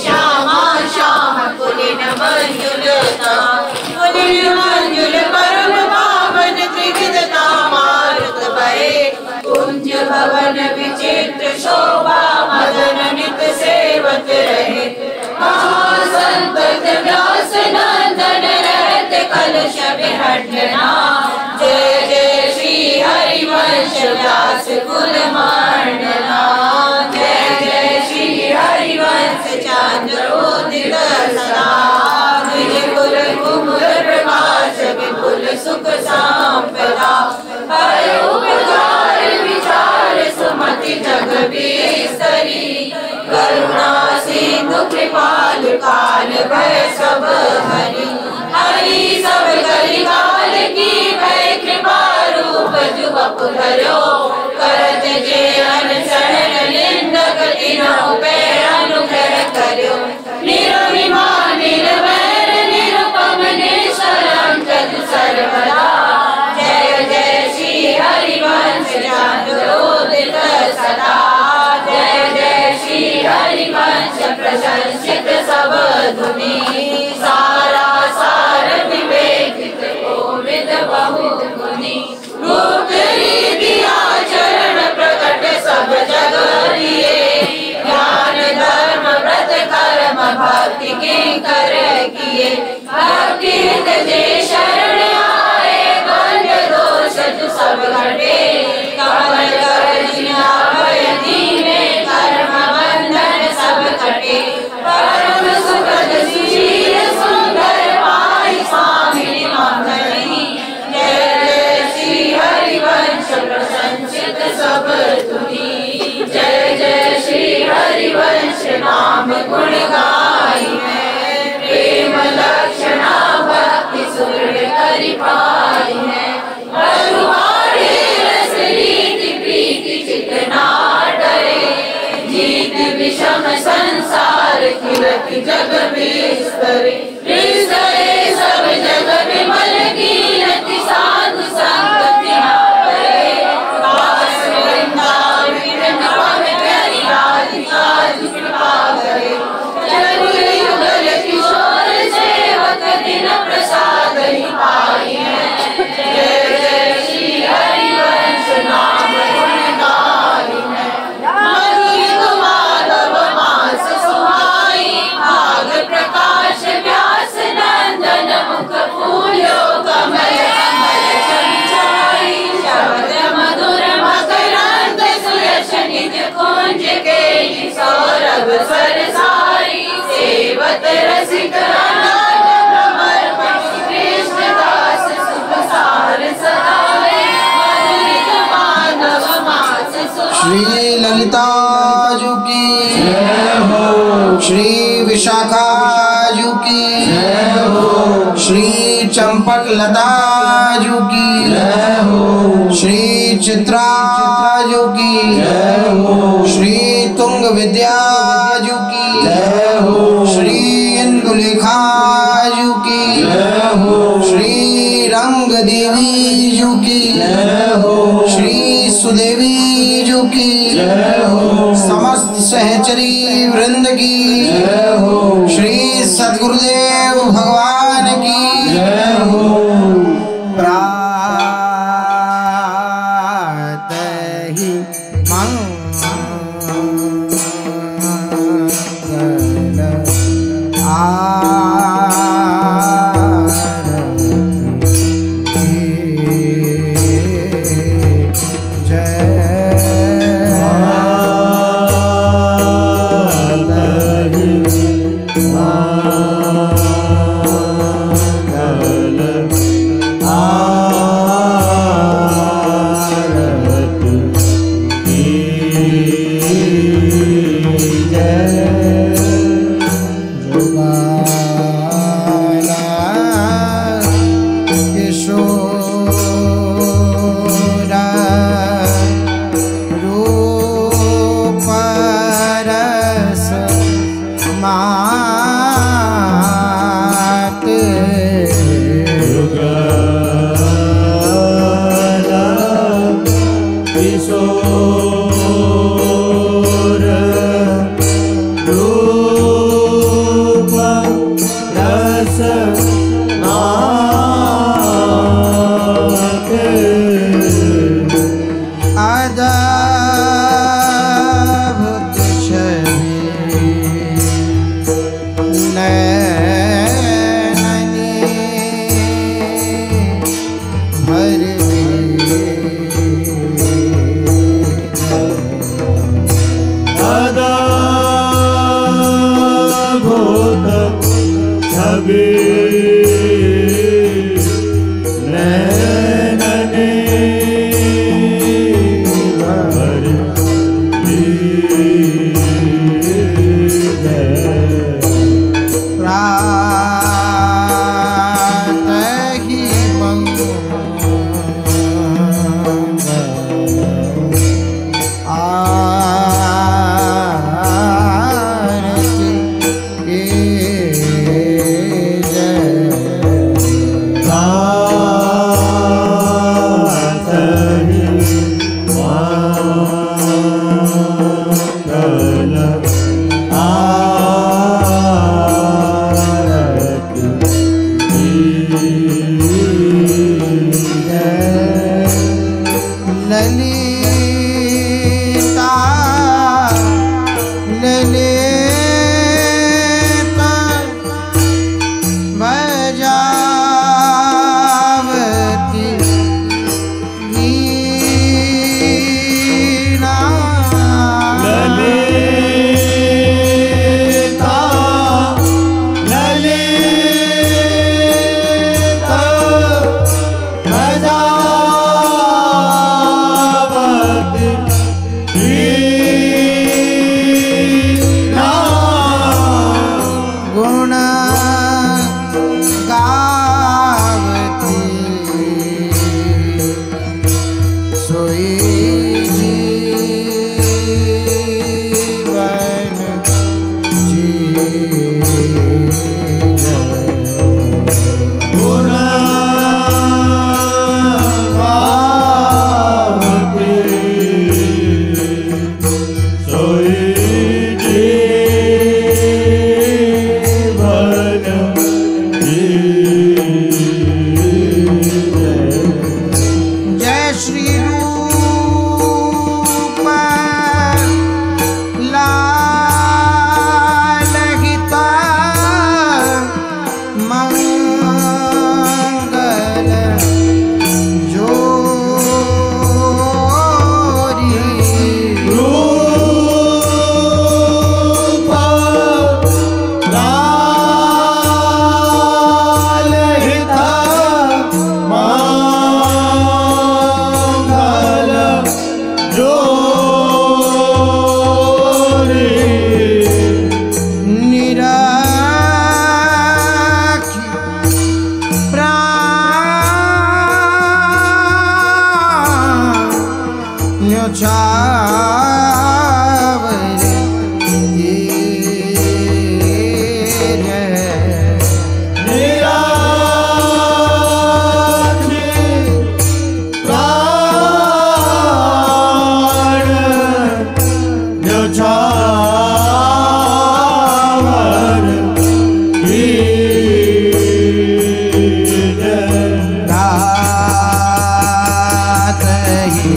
Shyama Shyam pooling Manjulata pooling मंजुल परम पावन त्रिविधता मारुत भये कुंज भवन विचित्र शोभा मदन नित सेवत रहे महासंत व्यास नंदन रहत कलश विहटना जय जय श्री हरिवंश व्यास कुल मंडना जय जय श्री हरिवंश चंद्रोदित सदा विपुल कुमुद प्रकाश विपुल सुख संपदा परोपकार विचार सुमति जग विस्तरी करुणा सिंधु कृपाल काल भय सब हरि हरि सब कलिकाल की भय कृपा रूप जुबप धरो करत जे अनशरण निंदक तिन्हु पे अनुग्रह करो निरभिमान निर्वैर निरुपम निष्कलंक सर्वदा जय जय श्री हरिवंश चंद्रोदित सदा जय जय श्री हरिवंश प्रशंसित सब धुनि सारा सार विवेकित कोविद बहु गुणी रूप रीति आचरण प्रकट सब जग लिए ज्ञान धर्म व्रत कर्म भक्ति किंकर किए भक्ति जे शरण आए गंज दोष सब घटे कमल कर भय दीने कर्म बंधन सब कटे परम सुखद शील सुंदर पाई स्वामी मंगली जय जय श्री हरिवंश प्रशंसित सब धुनि जय जय श्री हरिवंश नाम गुण गाई है प्रेम लक्षणा भक्ति सुर करि पाई है बरुआरे रस रीति प्रीति चित ना डरे जीत विषम संसार किरत जग विस्तरे विस्तरे सब जग विमल कीरति साधु संगति ना करे दास वृंदावन नवम प्यारी राधिका कृपा करे चतुर युगल किशोर सेवक दिन प्रसाद ही पाई है जय जय श्री हरिवंश नाम गुण गाई है मधुर माधव मास सुहाई भाग प्रकाश व्यास नंदन मुख फूलो कमल कमल चंचाई शब्द मधुर मकरंद सुयश निज कुंज के सौरभ सरसाई सेवत रसिक आनंद भ्रमर पशु कृष्ण दास सुख सार सदाए मधुरित माधव मास श्री ललिता जी की जय हो श्री विशाखा जी की जय हो श्री चंपक लता जी की जय हो श्री चित्रा जी की जय हो श्री तुंग विद्या जी की जय हो श्री इंदुलेखा जी की जय हो श्री रंग देवी जी की जय हो श्री सुदेवी जी की जय हो समस्त सहचरी वृंद की जय हो श्री सद्गुरुदेव भगवान की जय हो प्रातः ही मंगल आरती जय कभी नैनने भर दी है। प्रातः ही आरती के जय। ललिता ललिता बजावती वीणा। ललिता ललिता बजावती वीणा। गुण गावती सोई जीवन गुण गावती सोई जीवन जय श्री रूप लाल हिता मंगल जोरी। रूप लाल हिता मंगल जोरी। निराखी प्राण न्योछावरे ये जय। निराखी प्राण न्योछावर की जय। रात ही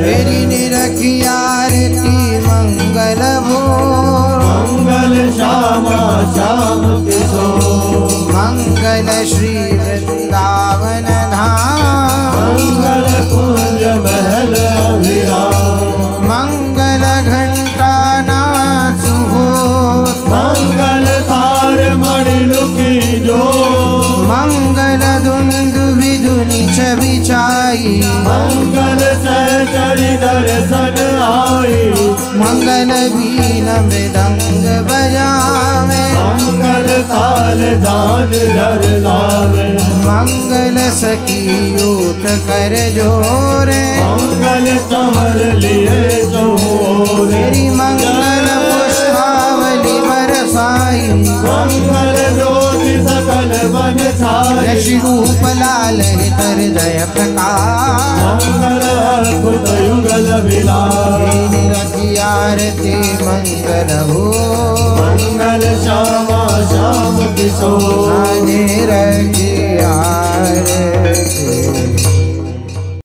मेरी निरखी आरती मंगल भोर। मंगल श्यामा श्याम किशोर। मंगल श्री वृंदावन धाम। मंगल कुंज महल अभिराम। मंगल घंटा नाचु हो। मंगल तार मणि लुकी जो। मंगल धुंध विधुनि छवि छाई। मंगल सहचरी दर्शन आई। मंगल बीन मृदंग बजावे। मंगल ताल दान धर लावे। मंगल सखी ऊट कर जोरे। मंगल समर लिए चौरे। मेरी मंगल पुष्पावली बरसाई। मंगल ज्योति सकल बन छाई। श्री रूप लाल हृदय प्रकाश। मंगल अद्भुत युगल विलास। निरखी आरती मंगल हो। मंगल श्यामा श्याम किशोर। निरखी आरती